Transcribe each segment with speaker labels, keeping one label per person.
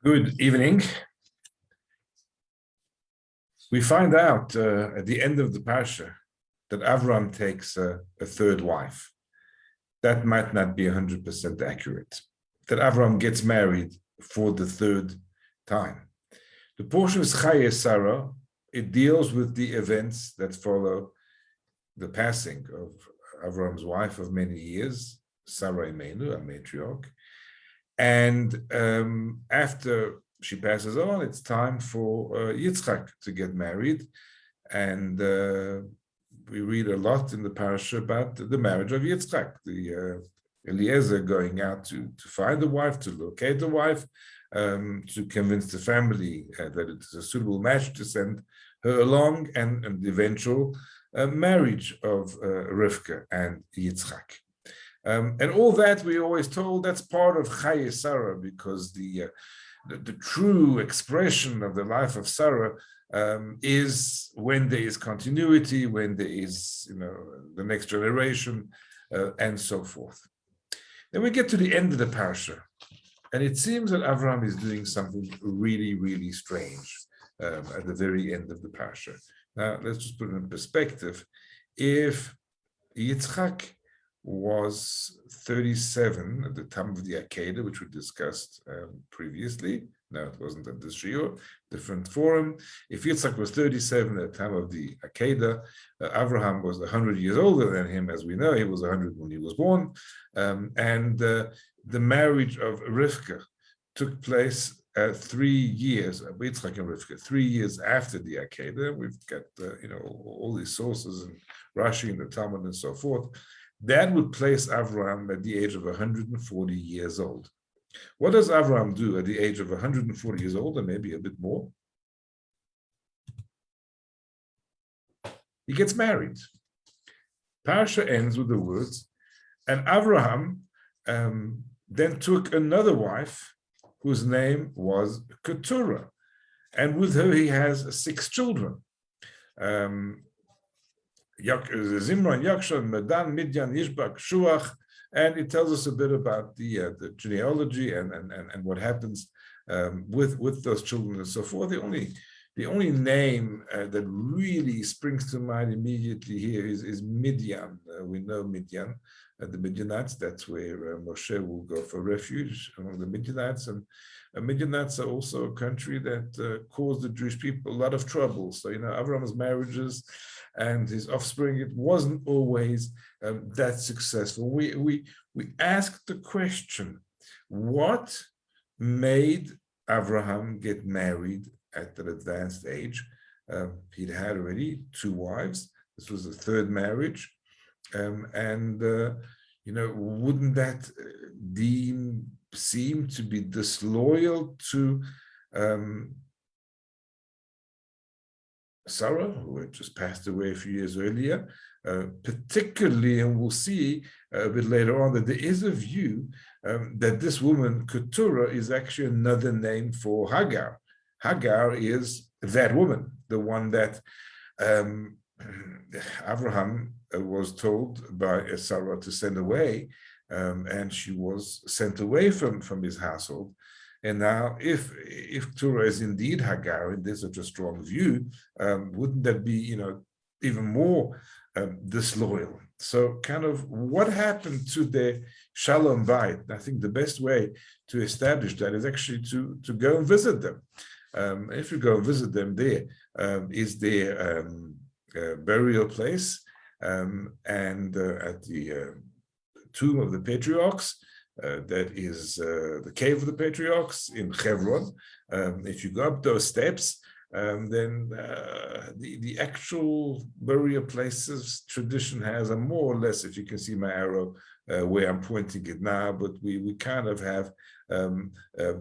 Speaker 1: Good evening. We find out at the end of the parsha that Avram takes a third wife. That might not be 100% accurate. That Avram gets married for the third time. The portion is Chaye Sarah. It deals with the events that follow the passing of Avram's wife of many years, Sarah Imenu, a matriarch. And after she passes on, it's time for Yitzchak to get married. And we read a lot in the parasha about the marriage of Yitzchak, the Eliezer going out to find a wife, to locate a wife, to convince the family that it's a suitable match to send her along, and the eventual marriage of Rivka and Yitzchak. And all that we always told, that's part of Chaye Sarah, because the true expression of the life of Sarah is when there is continuity, when there is, the next generation, and so forth. Then we get to the end of the parasha, and it seems that Avram is doing something really, really strange at the very end of the parasha. Now, let's just put it in perspective. If Yitzchak was 37 at the time of the Akedah, which we discussed previously. No, it wasn't at this shiur, different forum. If Yitzchak was 37 at the time of the Akedah, Abraham was 100 years older than him, as we know. He was 100 when he was born. And the marriage of Rivka took place 3 years, Yitzchak and Rivka, 3 years after the Akedah. We've got, all these sources and Rashi and the Talmud and so forth. That would place Avram at the age of 140 years old. What does Avram do at the age of 140 years old, and maybe a bit more? He gets married. Parsha ends with the words, and Avraham then took another wife whose name was Keturah, and with her he has 6 children. Zimran, Yakshan, Medan, Midian, Yishbak, Shuach, and it tells us a bit about the genealogy and what happens with those children and so forth. The only name that really springs to mind immediately here is Midian. We know Midian, the Midianites. That's where Moshe will go for refuge among the Midianites, and Midianites are also a country that caused the Jewish people a lot of trouble. So Avram's marriages and his offspring, it wasn't always that successful. We asked the question, what made Avraham get married at an advanced age? He'd had already 2 wives. This was the 3rd marriage. Wouldn't that seem to be disloyal to Sarah, who had just passed away a few years earlier, particularly, and we'll see a bit later on that there is a view that this woman, Keturah, is actually another name for Hagar. Hagar is that woman, the one that Abraham was told by Sarah to send away, and she was sent away from his household. And now, if Keturah is indeed Hagar, and there's such a strong view, wouldn't that be, even more disloyal? So, kind of, what happened to the Shalom Bayit? I think the best way to establish that is actually to go and visit them. If you go and visit them, there is their burial place, and at the tomb of the patriarchs. That is the cave of the patriarchs in Hebron. If you go up those steps, then the actual burial places tradition has a more or less, if you can see my arrow where I'm pointing it now, but we kind of have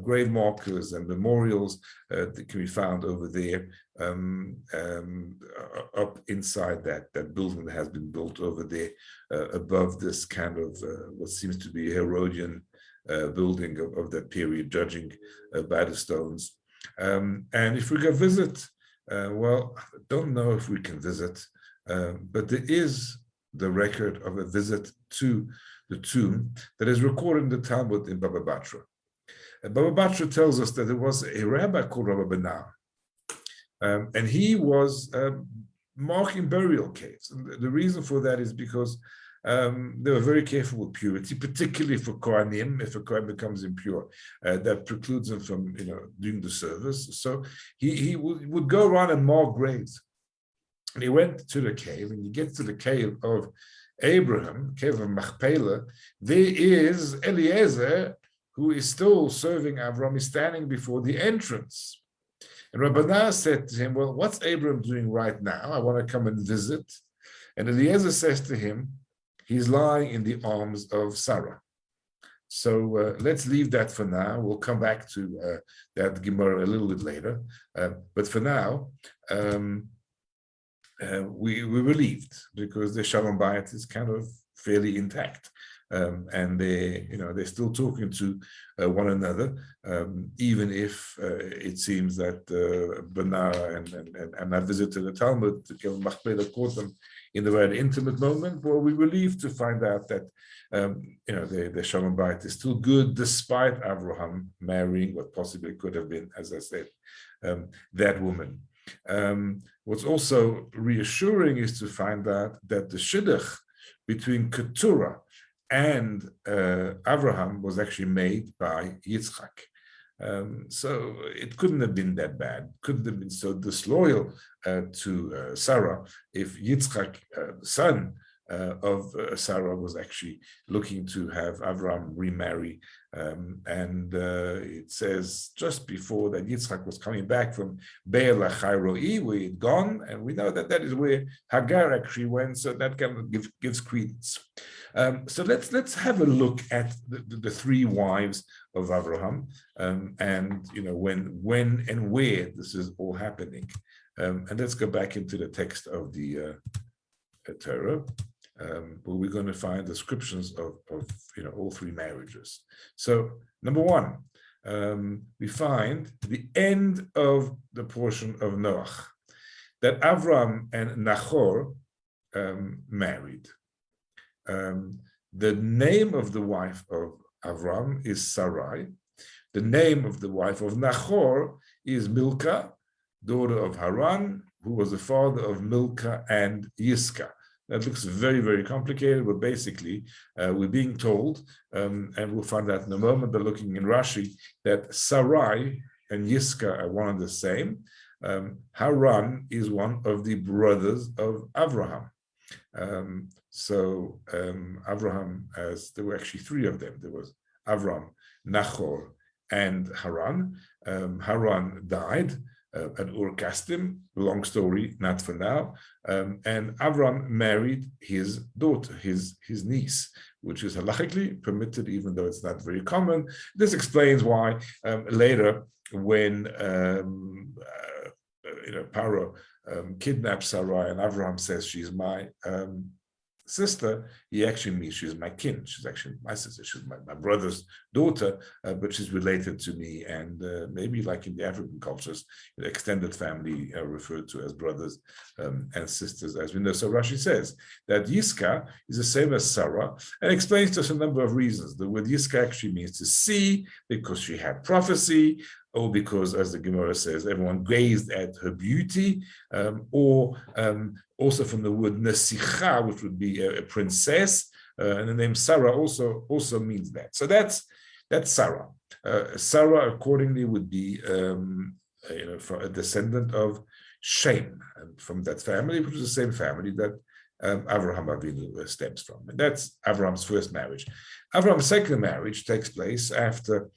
Speaker 1: grave markers and memorials that can be found over there up inside that building that has been built over there above this kind of what seems to be a Herodian building of that period, judging by the stones. And if we go visit, well, I don't know if we can visit, but there is the record of a visit to the tomb that is recorded in the Talmud in Baba Batra. Baba Batra tells us that there was a rabbi called Rabbi Benar, and he was marking burial caves. And the reason for that is because they were very careful with purity, particularly for Kohanim. If a Kohen becomes impure, that precludes him from, doing the service. So he would go around and mark graves. And he went to the cave, and you get to the cave of Abraham, cave of Machpelah. There is Eliezer, who is still serving Avram, is standing before the entrance. And Rabbanah said to him, well, what's Abraham doing right now? I want to come and visit. And Eliezer says to him, he's lying in the arms of Sarah. So let's leave that for now. We'll come back to that Gemara a little bit later. But for now, we're relieved because the Shalom Bayit is kind of fairly intact. And they're still talking to one another, even if it seems that Benar and our visit to the Talmud, Machpelah, caught them in the very intimate moment. Well, we're relieved to find out that the Shalom Bayit is still good, despite Abraham marrying what possibly could have been, as I said, that woman. What's also reassuring is to find out that the shidduch between Keturah and Abraham was actually made by Yitzchak. So it couldn't have been that bad, couldn't have been so disloyal to Sarah if Yitzchak, son of Sarah, was actually looking to have Abraham remarry. And it says just before that Yitzchak was coming back from Be'er Lachai Roi, where he'd gone, and we know that that is where Hagar actually went, so that kind of gives credence. So let's have a look at the three wives of Abraham, and when and where this is all happening. And let's go back into the text of the Torah, where we're going to find descriptions of all three marriages. So number one, we find the end of the portion of Noach, that Avram and Nachor married. The name of the wife of Avram is Sarai. The name of the wife of Nachor is Milcah, daughter of Haran, who was the father of Milcah and Yiscah. That looks very, very complicated, but basically we're being told, and we'll find that in a moment by looking in Rashi, that Sarai and Yiscah are one and the same. Haran is one of the brothers of Abraham. So Abraham, there were actually three of them. There was Avram, Nachor, and Haran. Haran died at Ur Kasdim, long story, not for now. And Avram married his daughter, his niece, which is halachically permitted, even though it's not very common. This explains why later, when Paro kidnaps Sarai and Avram says she's my sister, he actually means she's my kin. She's actually my sister. She's my brother's daughter, but she's related to me. And maybe like in the African cultures, the extended family are referred to as brothers and sisters, as we know. So Rashi says that Yiscah is the same as Sarah, and explains to us a number of reasons. The word Yiscah actually means to see, because she had prophecy, or because, as the Gemara says, everyone gazed at her beauty, or also from the word Nesicha, which would be a princess, and the name Sarah also means that. So that's Sarah. Sarah, accordingly, would be a descendant of Shem, and from that family, which is the same family that Avraham Avinu stems from. And that's Avraham's first marriage. Avraham's second marriage takes place after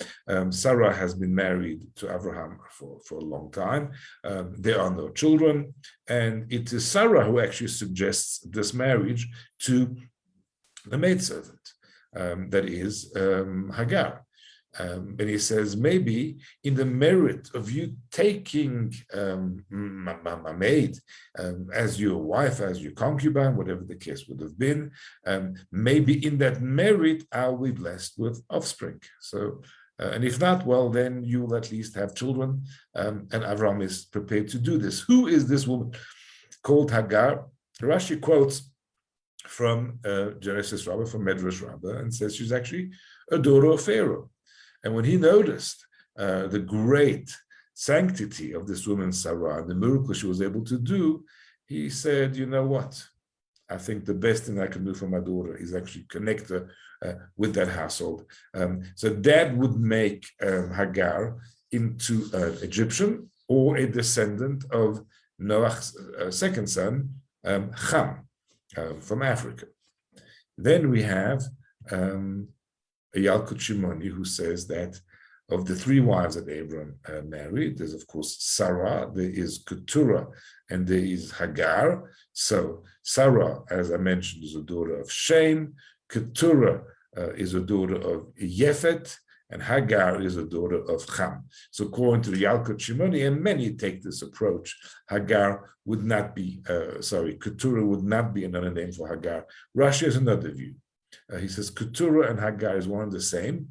Speaker 1: Sarah has been married to Avraham for a long time. There are no children, and it is Sarah who actually suggests this marriage to the maidservant, that is Hagar. And he says, maybe in the merit of you taking my maid as your wife, as your concubine, whatever the case would have been, maybe in that merit I'll be blessed with offspring. So, and if not, well, then you will at least have children. And Avram is prepared to do this. Who is this woman called Hagar? Rashi quotes from Genesis Rabbah, from Medrash Rabbah, and says she's actually a daughter of Pharaoh. And when he noticed the great sanctity of this woman Sarah and the miracle she was able to do, he said, you know what? I think the best thing I can do for my daughter is actually connect her with that household. So that would make Hagar into an Egyptian or a descendant of Noah's second son, Ham, from Africa. Then we have Yalkut Shimoni, who says that of the three wives that Abram married, there's of course Sarah, there is Keturah, and there is Hagar. So Sarah, as I mentioned, is a daughter of Shem. Keturah is a daughter of Yefet, and Hagar is a daughter of Ham. So according to the Yalkut Shimoni, and many take this approach, Hagar would not be, Keturah would not be another name for Hagar. Rashi has another view. He says Keturah and Hagar is one and the same.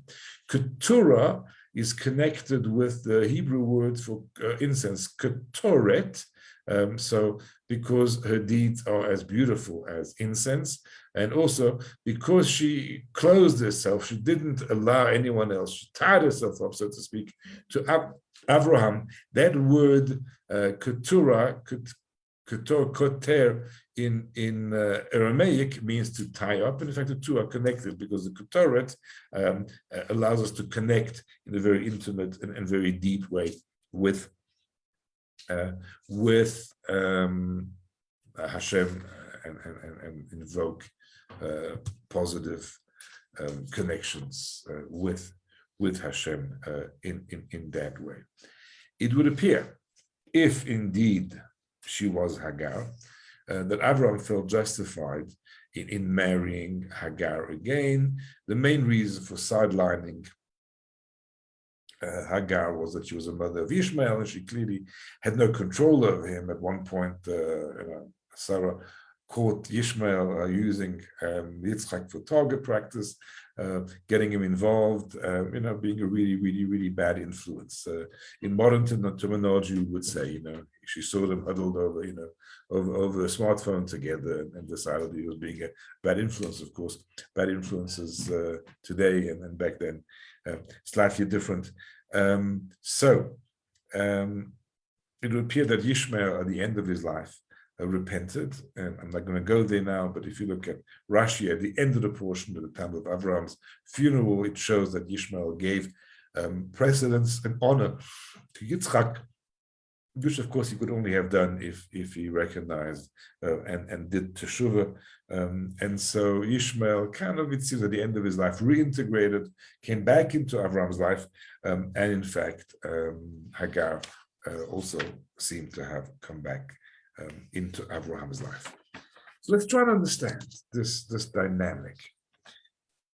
Speaker 1: Keturah is connected with the Hebrew word for incense, ketoret. So because her deeds are as beautiful as incense, and also because she closed herself, she didn't allow anyone else, she tied herself up, so to speak, to Abraham. That word keturah, koter in Aramaic means to tie up, and in fact the two are connected because the ketoret allows us to connect in a very intimate and very deep way with Hashem and invoke positive connections with Hashem in that way. It would appear, if indeed she was Hagar, that Abraham felt justified in marrying Hagar again. The main reason for sidelining Hagar was that she was a mother of Ishmael, and she clearly had no control over him. At one point, Sarah caught Ishmael using Yitzchak for target practice, getting him involved, being a really, really, really bad influence. In modern terminology, we would say, she saw them huddled over, over a smartphone together and decided he was being a bad influence. Of course, bad influences today and back then slightly different. So it would appear that Ishmael, at the end of his life, repented, and I'm not going to go there now, but if you look at Rashi, at the end of the portion of the time of Avram's funeral, it shows that Ishmael gave precedence and honor to Yitzchak, which of course he could only have done if he recognized and did teshuvah. And so Ishmael kind of, it seems at the end of his life, reintegrated, came back into Avram's life, and in fact, Hagar also seemed to have come back into Abraham's life. So let's try to understand this dynamic.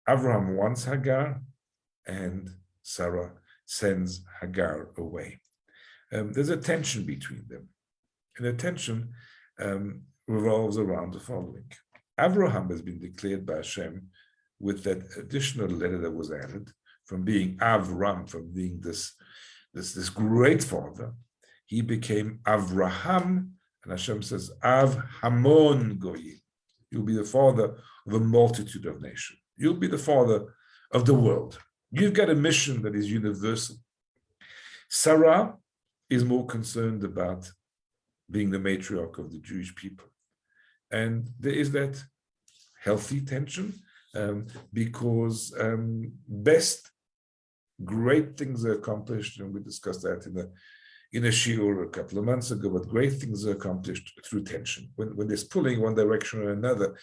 Speaker 1: Abraham wants Hagar, and Sarah sends Hagar away. There's a tension between them, and the tension revolves around the following. Abraham has been declared by Hashem with that additional letter that was added, from being Avram, from being this great father. He became Avraham, and Hashem says, Av Hamon Goyim. You'll be the father of a multitude of nations. You'll be the father of the world. You've got a mission that is universal. Sarah is more concerned about being the matriarch of the Jewish people. And there is that healthy tension because great things are accomplished, and we discussed that in a shiur a couple of months ago, but great things are accomplished through tension. When there's pulling one direction or another,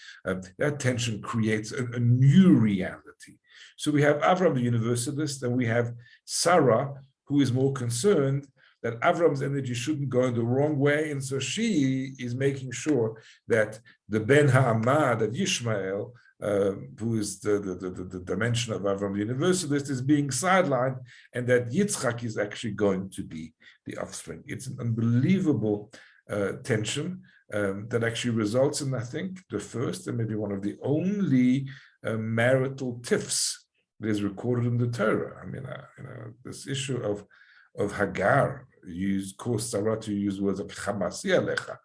Speaker 1: that tension creates a new reality. So we have Avram the universalist, and we have Sarah, who is more concerned that Avram's energy shouldn't go in the wrong way, and so she is making sure that the Ben Ha'amah, that Ishmael, who is the dimension of Avram the universalist, is being sidelined, and that Yitzchak is actually going to be the offspring. It's an unbelievable tension that actually results in, I think, the first and maybe one of the only marital tiffs that is recorded in the Torah. I mean, this issue of Hagar, cause Sarah to use words like Chamasi alecha,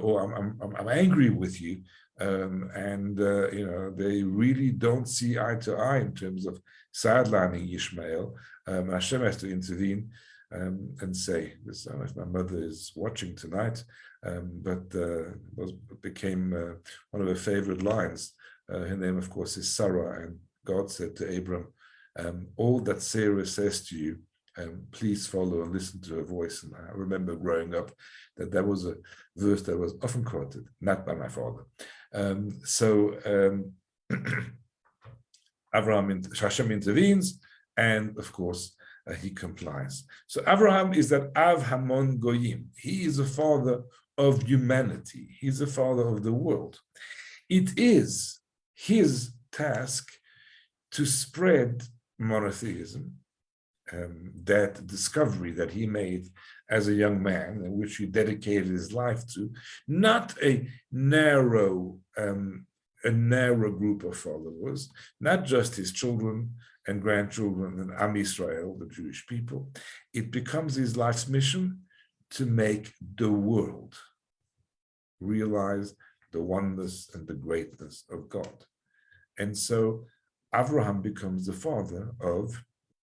Speaker 1: or I'm angry with you. They really don't see eye to eye in terms of sidelining Ishmael. Hashem has to intervene and say, this, I don't know if my mother is watching tonight, but became one of her favorite lines. Her name, of course, is Sarah, and God said to Abram, all that Sarah says to you, please follow and listen to her voice. And I remember growing up that was a verse that was often quoted, not by my father. Hashem intervenes, and of course, he complies. So Abraham is that Av Hamon Goyim. He is the father of humanity. He's the father of the world. It is his task to spread monotheism, that discovery that he made as a young man, in which he dedicated his life to, not a narrow group of followers, not just his children and grandchildren and Am Yisrael, the Jewish people. It becomes his life's mission to make the world realize the oneness and the greatness of God. And so Abraham becomes the father of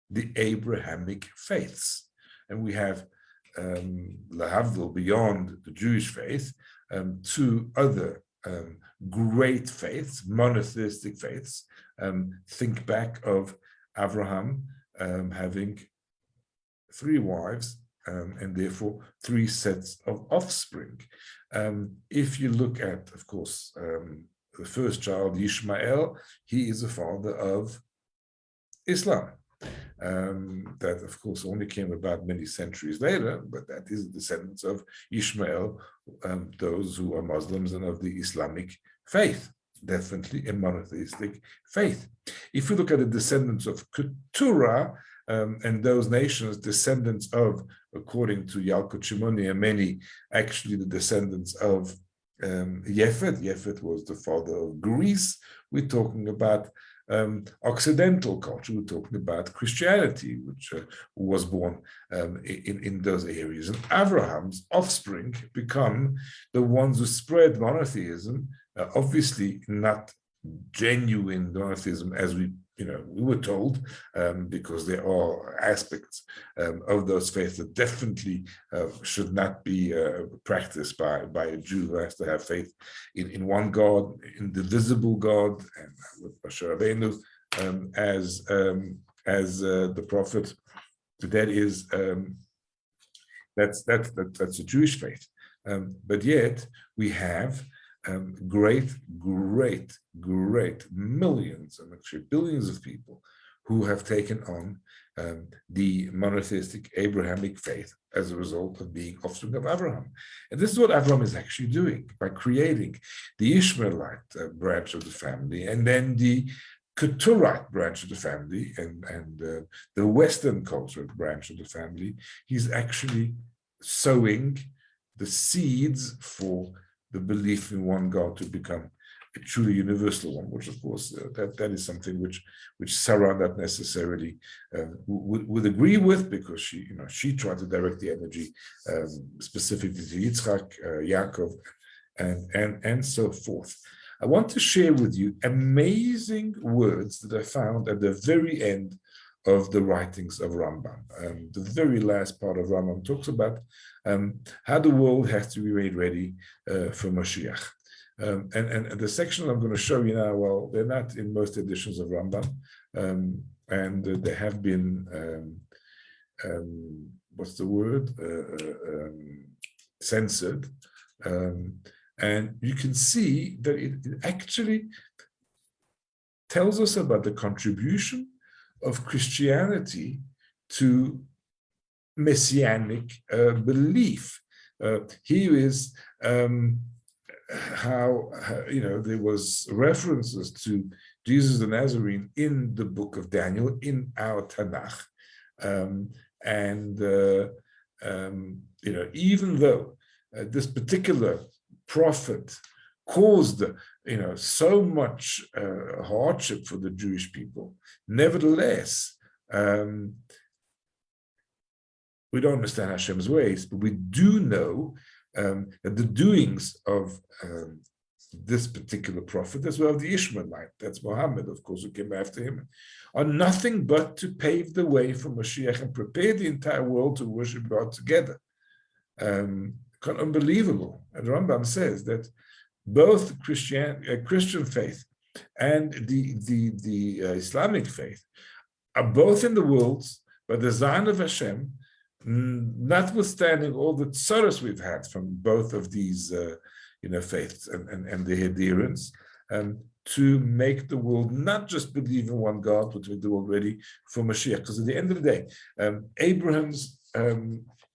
Speaker 1: the Abrahamic faiths. And we have lahavdil, beyond the Jewish faith, two other great faiths, monotheistic faiths. Think back of Abraham having 3 wives and therefore 3 sets of offspring. If you look at, of course, the first child, Ishmael, he is the father of Islam. That, of course, only came about many centuries later, but that is the descendants of Ishmael, those who are Muslims and of the Islamic faith, definitely a monotheistic faith. If we look at the descendants of Keturah and those nations, descendants of, according to Yalkut Shimoni and many, actually the descendants of Yefet. Yefet was the father of Greece. We're talking about Occidental culture. We're talking about Christianity, which was born in those areas. And Abraham's offspring become the ones who spread monotheism, obviously not genuine monotheism as we were told, because there are aspects of those faiths that definitely should not be practiced by a Jew who has to have faith in one God, in the visible God, and with Moshe Rabbeinu as the prophet. That is that's a Jewish faith, but yet we have great millions and actually billions of people who have taken on the monotheistic Abrahamic faith as a result of being offspring of Abraham. And this is what Abraham is actually doing by creating the Ishmaelite branch of the family, and then the Keturah branch of the family, and the Western culture branch of the family. He's actually sowing the seeds for the belief in one God to become a truly universal one, which of course that is something which Sarah not necessarily would agree with, because she tried to direct the energy specifically to Yitzchak, Yaakov, and so forth. I want to share with you amazing words that I found at the very end of the writings of Rambam. The very last part of Rambam talks about how the world has to be made ready for Mashiach. And the section I'm going to show you now, well, they're not in most editions of Rambam, and they have been, what's the word, censored. And you can see that it actually tells us about the contribution of Christianity to messianic belief. Here is how there was references to Jesus the Nazarene in the book of Daniel, in our Tanakh, even though this particular prophet caused so much hardship for the Jewish people, nevertheless, we don't understand Hashem's ways, but we do know that the doings of this particular prophet, as well as the Ishmaelite, that's Muhammad, of course, who came after him, are nothing but to pave the way for Mashiach and prepare the entire world to worship God together. Unbelievable. And Rambam says that both Christian faith and the Islamic faith are both in the worlds by the design of Hashem, notwithstanding all the tsaros we've had from both of these faiths and the adherents, to make the world not just believe in one God, but to make the world ready for Mashiach. Because at the end of the day, Abraham's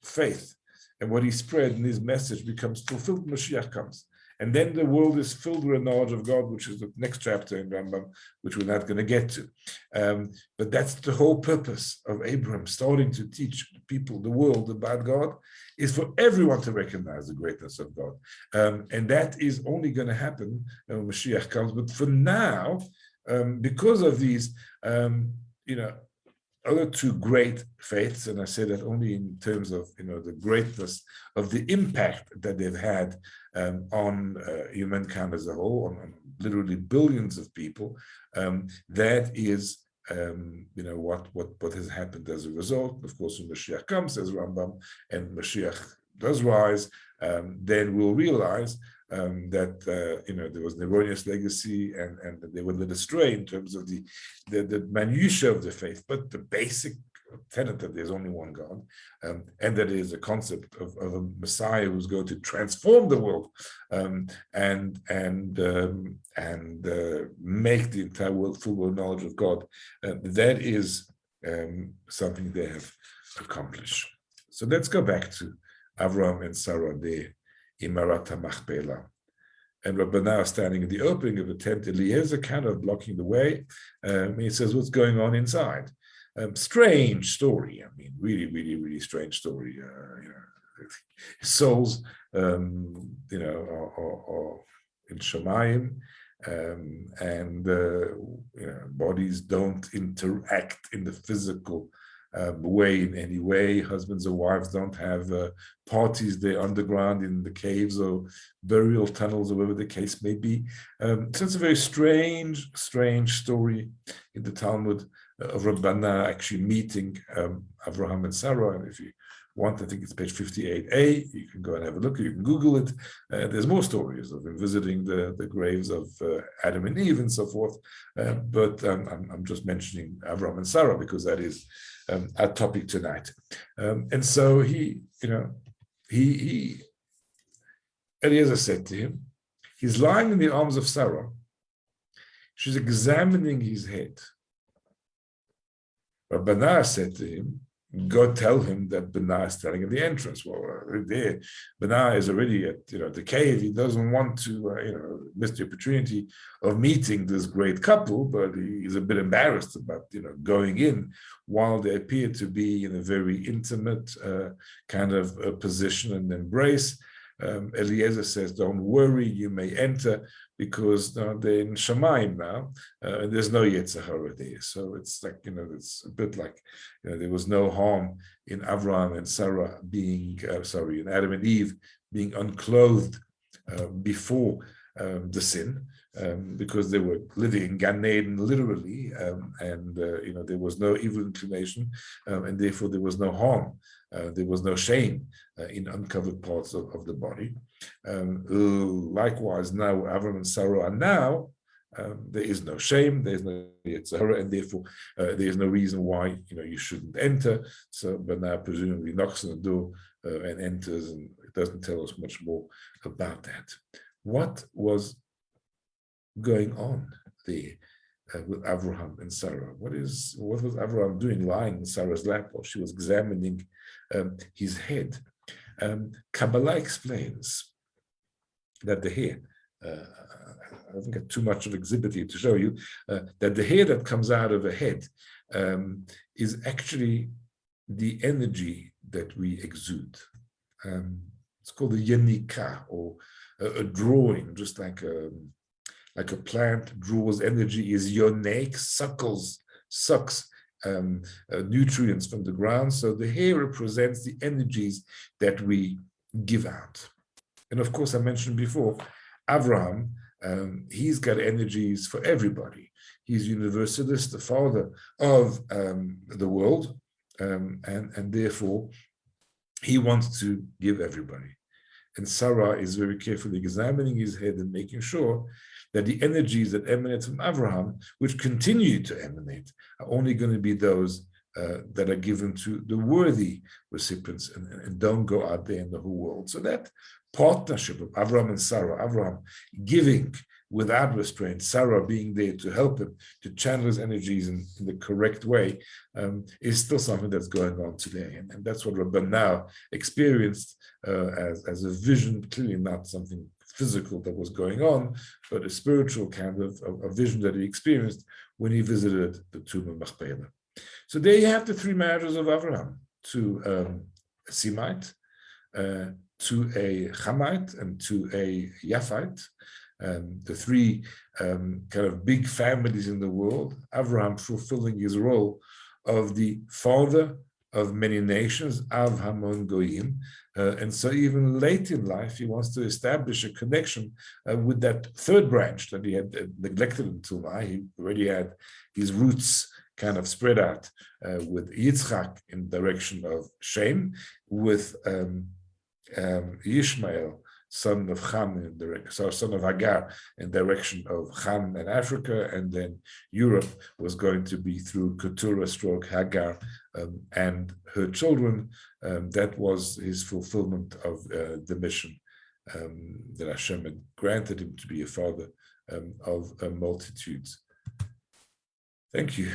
Speaker 1: faith and what he spread in his message becomes fulfilled when Mashiach comes. And then the world is filled with a knowledge of God, which is the next chapter in Rambam, which we're not going to get to. But that's the whole purpose of Abraham starting to teach people, the world, about God, is for everyone to recognize the greatness of God. And that is only going to happen when Mashiach comes. But for now, because of these, other two great faiths, and I say that only in terms of the greatness of the impact that they've had on humankind as a whole, on literally billions of people. That is what has happened as a result. Of course, when Mashiach comes, as Rambam, and Mashiach does rise, then we'll realize that there was an erroneous legacy and that they were led astray in terms of the minutiae of the faith, but the basic tenet that there's only one God, and that is a concept of a Messiah who's going to transform the world and make the entire world full of knowledge of God. That is something they have accomplished. So let's go back to Avraham and Sarah there. Imarat HaMachpelah. And Rabbanah standing in the opening of the tent, Eliezer kind of blocking the way. He says, what's going on inside? Strange story. I mean, really, really, really strange story. Souls, are in Shemayim, and bodies don't interact in the physical way in any way. Husbands and wives don't have parties there underground in the caves or burial tunnels or whatever the case may be. So it's a very strange story in the Talmud of Rabbanah actually meeting Avraham and Sarah. And if you want, I think it's page 58a, you can go and have a look, you can Google it. There's more stories of him visiting the graves of Adam and Eve and so forth. But I'm just mentioning Avraham and Sarah because that is our topic tonight. And so Eliezer said to him, he's lying in the arms of Sarah. She's examining his head. Rabbanah said to him, go tell him that Benah is standing at the entrance. Well, there, Benah is already at the cave. He doesn't want to miss the opportunity of meeting this great couple, but he's a bit embarrassed about going in while they appear to be in a very intimate kind of position and embrace. Eliezer says, don't worry, you may enter, because they're in Shemayim now, and there's no Yetzer Hara there. So it's like, it's a bit like, there was no harm in Avraham and Sarah being, in Adam and Eve being unclothed before the sin, because they were living in Gan Eden literally, and there was no evil inclination, and therefore there was no harm. There was no shame in uncovered parts of the body. Likewise, now Avram and Sarah are now, there is no shame, there is no Yetzer Hara, and therefore there is no reason why you shouldn't enter. So, but now presumably knocks on the door and enters, and it doesn't tell us much more about that. What was going on there with Avraham and Sarah? What was Avraham doing lying in Sarah's lap while she was examining his head? Kabbalah explains that the hair, I haven't got too much of exhibit here to show you, that the hair that comes out of a head is actually the energy that we exude. It's called a yenika, or a drawing, just like a plant draws energy, is yonek, sucks nutrients from the ground. So the hair represents the energies that we give out. And of course, I mentioned before, Avraham He's got energies for everybody. He's universalist, the father of the world, and therefore he wants to give everybody. And Sarah is very carefully examining his head and making sure that the energies that emanate from Abraham, which continue to emanate, are only going to be those that are given to the worthy recipients and don't go out there in the whole world. So that partnership of Abraham and Sarah, Abraham giving without restraint, Sarah being there to help him to channel his energies in the correct way, is still something that's going on today. And that's what Rabban now experienced as a vision, clearly not something physical that was going on, but a spiritual kind of a vision that he experienced when he visited the tomb of Machpelah. So there you have the three marriages of Abraham, to a Semite, to a Hamite, and to a Yaphite. The three kind of big families in the world, Abraham fulfilling his role of the father of many nations, Av Hamon Goyim. And so even late in life, he wants to establish a connection with that third branch that he had neglected until now. He already had his roots kind of spread out with Yitzchak in direction of Shem, with Yishmael, son of Ham, son of Hagar, in direction of Ham and Africa, and then Europe was going to be through Keturah stroke Hagar and her children. That was his fulfillment of the mission that Hashem had granted him to be a father of multitudes. Thank you.